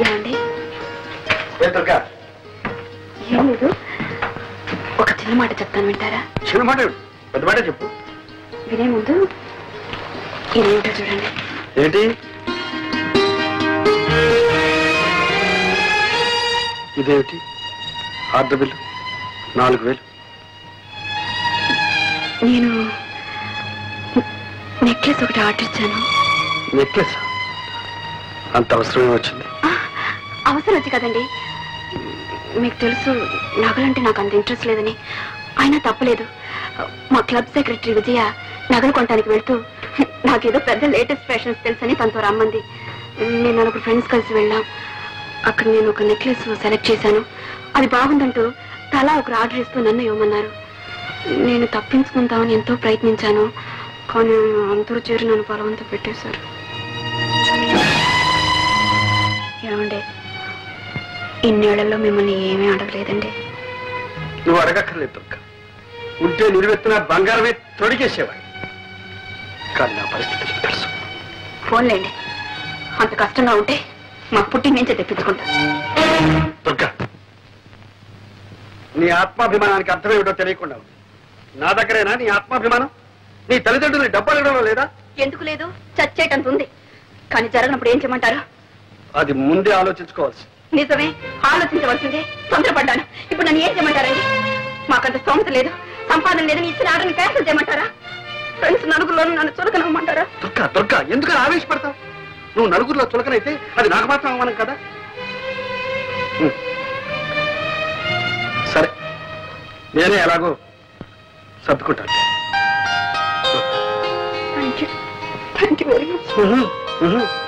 ఏమండి? ఏం లేదు, ఒక చిన్న మాట చెప్తాను, వింటారా? చిన్న మాట? పెద్ద మాట చెప్పు. వినే ముందు ఇదేమిటో చూడండి. ఏంటి ఇదేమిటి? Order bill 4000. నేను నెక్లెస్ ఒకటి ఆర్డర్ ఇచ్చాను. నెక్లెస్? అంత అవసరమే వచ్చింది? అవసరం వచ్చి కదండి, మీకు తెలుసు నగలంటే నాకు అంత ఇంట్రెస్ట్ లేదని. అయినా తప్పలేదు. మా క్లబ్ సెక్రటరీ విజయ నగలు కొనడానికి వెళ్తూ నాకేదో పెద్ద లేటెస్ట్ ఫ్యాషన్స్ తెలుసని తనతో రమ్మంది. నేను నలుగురు ఫ్రెండ్స్ కలిసి వెళ్ళాం. అక్కడ నేను ఒక నెక్లెస్ సెలెక్ట్ చేశాను. అది బాగుందంటూ తలా ఒకరు ఆర్డర్ ఇస్తూ నన్ను ఇవ్వమన్నారు. నేను తప్పించుకుందామని ఎంతో ప్రయత్నించాను, కానీ అందరూ చేరి నన్ను బలవంత పెట్టేశారు. ఏమండి, ఇన్నేళ్లలో మిమ్మల్ని ఏమీ అడగలేదండి. నువ్వు అడగక్కర్లేదు దుర్గ. ఉంటే నిలువెత్తిన బంగారమే తొడిగేసేవాడు. కానీ నా పరిస్థితి తెలుసు. ఫోన్లేండి, అంత కష్టంగా ఉంటే మా పుట్టి నుంచే తెప్పించుకుంటా. దుర్గా, నీ ఆత్మాభిమానానికి అర్థమేమిటో తెలియకుండా ఉంది. నా దగ్గరేనా నీ ఆత్మాభిమానం? నీ తల్లిదండ్రులు డబ్బు అడగడంలో లేదా? ఎందుకు లేదు, చచ్చేటంత ఉంది. కానీ జరగనప్పుడు ఏం చేయమంటారు? అది ముందే ఆలోచించుకోవాల్సి. నిజమే, ఆలోచించవలసిందే. తొందరపడ్డాను. ఇప్పుడు నన్ను ఏం చేయమంటారండి? మాకంత స్తోమత లేదు, సంపాదన లేదని ఇచ్చిన ఆర్డర్ని క్యాన్సిల్ చేయమంటారా? ఫ్రెండ్స్ నలుగురిలోనూ నన్ను చులకనవ్వమంటారా? దుర్గా దుర్గా, ఎందుకు ఆవేశపడతావు? నువ్వు నలుగురిలో చులకనైతే అది నాకు మాత్రం అవమానం కదా. సరే, నేనే ఎలాగో సర్దుకుంటాను.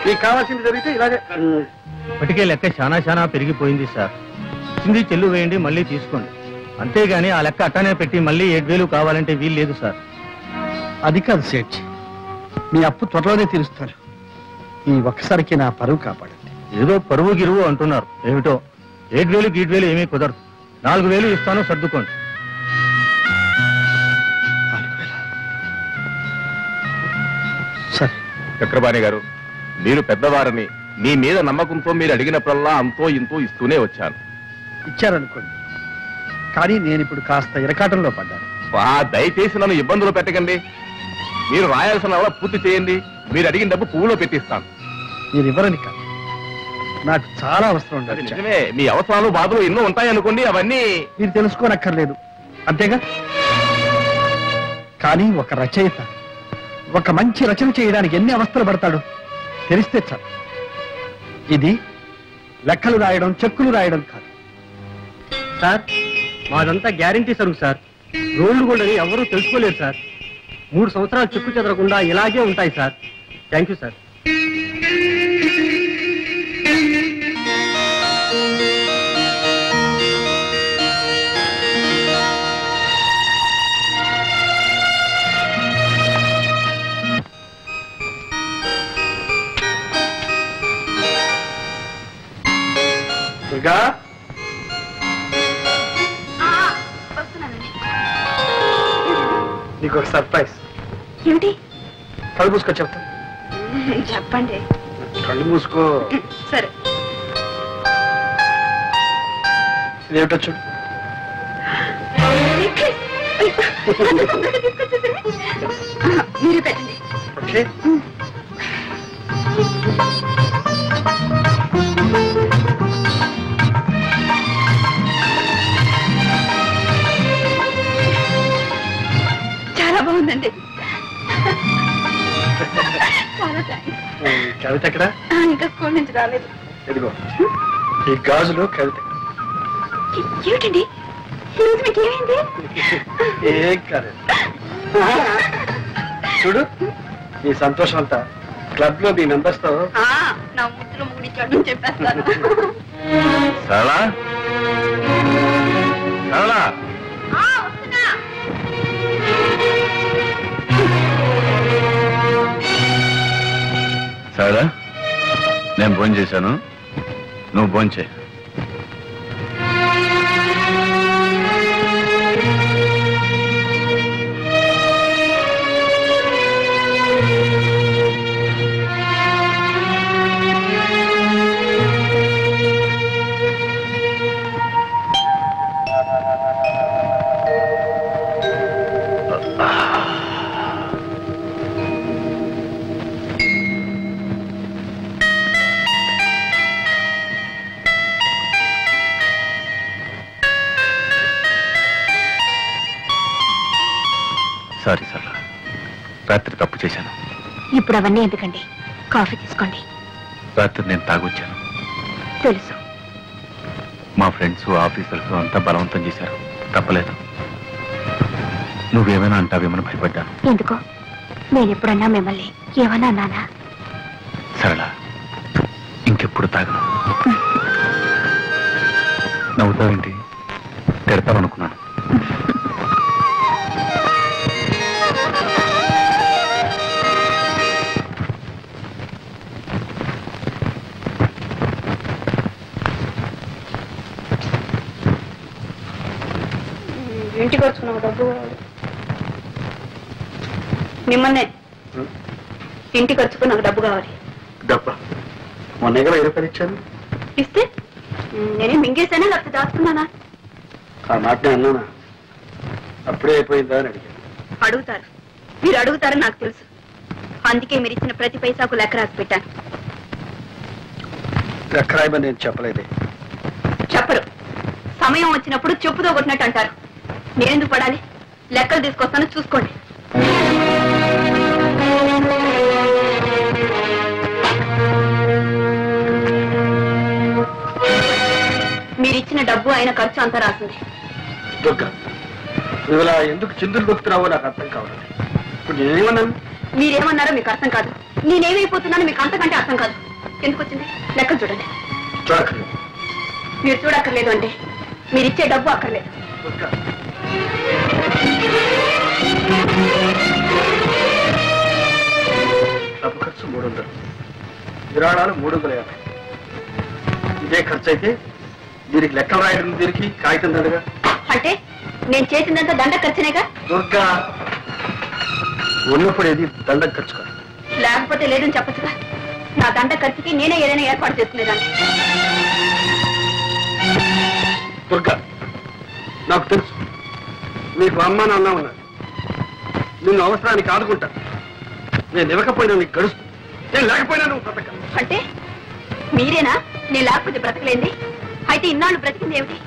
నీకు కావాల్సింది జరిగితే ఇలాగే. ఇప్పటికే లెక్క చాలా పెరిగిపోయింది సార్. ఇచ్చింది చెల్లు వేయండి, మళ్ళీ తీసుకోండి. అంతేగాని ఆ లెక్క అట్టానే పెట్టి మళ్ళీ 7000 కావాలంటే వీలు లేదు సార్. అది కాదు సేట్, మీ అప్పు త్వరలోనే తీరుస్తాను. ఈ ఒక్కసారికి నా పరువు కాపాడండి. ఏదో పరువు గిరువు అంటున్నారు, ఏమిటో 7000 గీట్వేలు ఏమీ కుదరదు. 4000 ఇస్తాను, సర్దుకోండి. 4000? సరే. చక్రపాణి గారు, మీరు పెద్దవారని మీ మీద నమ్మకంతో మీరు అడిగినప్పుడల్లా అంతో ఇంతో ఇస్తూనే వచ్చాను. ఇచ్చారనుకోండి, కానీ నేను ఇప్పుడు కాస్త ఇరకాటంలో పడ్డాను. దయచేసి నన్ను ఇబ్బందులు పెట్టకండి. మీరు రాయాల్సిన పూర్తి చేయండి. మీరు అడిగిన డబ్బు పువ్వులో పెట్టిస్తాను. మీరు ఇవ్వరని కాదు, నాకు చాలా అవసరం ఉండాలి. నిజమే, మీ అవసరాలు బాధలు ఎన్నో ఉంటాయనుకోండి, అవన్నీ మీరు తెలుసుకోనక్కర్లేదు, అంతేగా? కానీ ఒక రచయిత ఒక మంచి రచన చేయడానికి ఎన్ని అవస్థలు పడతాడు తెలిస్తే చాలు. ఇది లెక్కలు రాయడం, చెక్కులు రాయడం కాదు సార్. మాదంతా గ్యారంటీ సరుకు సార్. రోల్డ్ గోల్డ్ అని ఎవరూ తెలుసుకోలేరు సార్. 3 సంవత్సరాలు చెక్కు చెదరకుండా ఇలాగే ఉంటాయి sir. Thank you sir. Durga, నీకు ఒక సర్ప్రైజ్. ఏమిటి? కళ్ళు మూసుకో, చెప్తా. చెప్పండి. కళ్ళు మూసుకో. సరే. ఇదేమిటో చూడు. మీరు పెట్టండి. ఓకే. చాలా బాగుందండి. చాలా థ్యాంక్స్. కవిత ఎక్కడ? ఇంకా స్కూల్ నుంచి రాలేదు. ఎదిగో ఈ గాజులో కవిత. ఏమిటండి ఈరోజు మీకు ఏమైంది? ఏం కాదు, చూడు నీ సంతోషం అంతా క్లబ్ లో మీ మెంబర్స్ తో నా ముద్దులో ముగిడిచాడు చెప్పేస్తాను. సరళా, సరళా, సరళా, నేను ఫోన్ చేశాను, నువ్వు ఫోన్ చేయి. సారీ సరళ, రాత్రి తప్పు చేశాను. ఇప్పుడు అవన్నీ ఎందుకండి, కాఫీ తీసుకోండి. రాత్రి నేను తాగొచ్చాను. తెలుసు. మా ఫ్రెండ్స్ ఆఫీసర్స్ అంతా బలవంతం చేశారు, తప్పలేదు. నువ్వేమైనా అంటావేమని భయపడ్డాను. ఎందుకో నేను ఎప్పుడన్నా మిమ్మల్ని ఏమన్నా అన్నానా? సరళ, ఇంకెప్పుడు తాగను. నవ్వుతావేంటి? తిడతావనుకున్నాను. ఇంటికి వచ్చుకున్నావు డబ్బు మిమ్మల్నే ఇంటికి వచ్చుకు నాకు డబ్బు కావాలి. డబ్బా మొన్న 20 రూపాయలు ఇచ్చాను. ఇస్తే నేనే మింగేసానా లేకపోతే దాచుకున్నానా? ఆ మాట అన్నానా? అప్పుడే అయిపోయిందా అని అడిగాను. అడుగుతారు, మీరు అడుగుతారని నాకు తెలుసు. అందుకే మీరు ఇచ్చిన ప్రతి పైసాకు లెక్క రాసి పెట్టాను. లెక్క రాయమని నేను చెప్పలేదే. చెప్పరు. సమయం వచ్చినప్పుడు చెప్పుతో కొట్టినట్టు అంటారు. నేనెందుకు పడాలి? లెక్కలు తీసుకొస్తాను, చూసుకోండి. మీరిచ్చిన డబ్బు అయిన ఖర్చు అంతా రాసింది. దుర్గా, నువ్వు ఇలా ఎందుకు చిందులు దొక్కుతున్నావో నాకు అర్థం కావాలి. ఇప్పుడు నేనేమన్నాను? మీరేమన్నారో మీకు అర్థం కాదు, నేనేమైపోతున్నానో మీకు అంతకంటే అర్థం కాదు. ఎందుకు వచ్చింది? లెక్కలు చూడండి. చూడక్కర్లేదు. మీరు చూడక్కర్లేదు అంటే మీరిచ్చే డబ్బు అక్కర్లేదు. దుర్గా, డబ్బు ఖర్చు 300, విరాళాలు 350. ఇదే ఖర్చు అయితే దీనికి లెక్కలు రాయడం దీనికి కాగితం దండగా. అంటే నేను చేసిందంతా దండ ఖర్చునేగా? దుర్గా, ఉన్నప్పుడు ఏది దండ ఖర్చు కాదు. లేకపోతే లేదని చెప్పచ్చుగా. నా దండ ఖర్చుకి నేనే ఏదైనా ఏర్పాటు చేసుకునేదాన్ని. దుర్గా, నాకు తెలుసు నీకు అమ్మ నాన్న ఉన్నారు. నిన్ను అవసరానికి ఆదుకుంటా. నేను ఇవ్వకపోయినా నీకు గడుస్తు, నేను లేకపోయినా నువ్వు బ్రతక. అంటే మీరేనా నేను లేకపోతే బ్రతకలేంది? అయితే ఇన్నాళ్ళు బ్రతికింది ఏమిటి?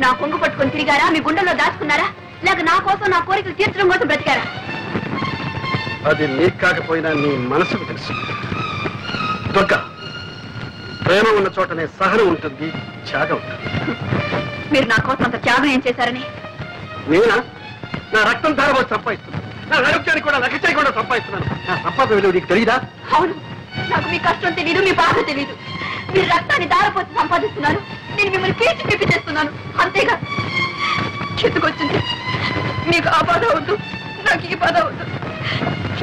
నా కొంగు పట్టుకొని తిరిగారా? మీ గుండెల్లో దాచుకున్నారా? లేక నా కోసం నా కోరికలు తీర్చడం కోసం బ్రతికారా? అది నీకు కాకపోయినా నీ మనసుకు తెలుసు. దుర్గా, ప్రేమ ఉన్న చోటనే సహనం ఉంటుంది, త్యాగం ఉంటుంది. మీరు నా కోసం అంత త్యాగం ఏం చేశారని? నేనా? నా రక్తం ధారపోసి సంపాదిస్తున్నాను. నా ఆరోగ్యానికి కూడా లెక్క చేయకుండా సంపాదిస్తున్నాను. నా సంపాదన విలువ నీకు తెలియదా? అవును, నాకు మీ కష్టం తెలీదు, మీ బాధ తెలీదు. మీరు రక్తాన్ని దారపోసి సంపాదిస్తున్నారు, నేను మిమ్మల్ని పీల్చి పిప్పి చేస్తున్నాను, అంతేగా. చెట్టుకొచ్చింది. మీకు ఆ బాధ వద్దు, నాకు ఈ బాధ వద్దు.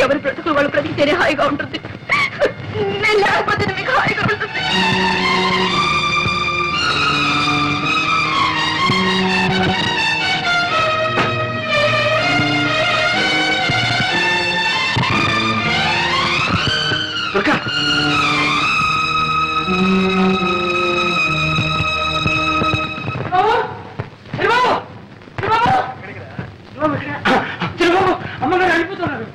ఎవరి బ్రతుకులు వాళ్ళు బ్రతికితేనే హాయిగా ఉంటుంది. నేను లేకపోతే మీకు హాయిగా ఉంటుంది. దుర్గా, అమ్మగారు వెళ్ళిపోతున్నారు.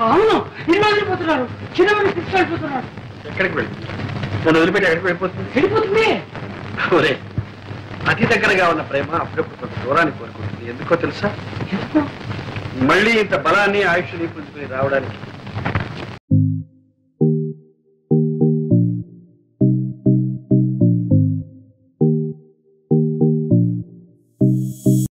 అవును, ఇల్లు వెళ్ళిపోతున్నారు. చిన్నవాడిని తీసుకెళ్ళిపోతున్నారు. ఎక్కడికి వెళ్ళి నన్ను వదిలిపెట్టి ఎక్కడికి వెళ్ళిపోతుంది? వెళ్ళిపోతుంది. ఒరే, అతి దగ్గరగా ఉన్న ప్రేమ అప్పుడప్పుడు కొంత దూరాన్ని కోరుకుంటుంది. ఎందుకో తెలుసా? ఎందుకు? మళ్ళీ ఇంత బలాన్ని ఆయుష్ని పుంజుకుని రావడానికి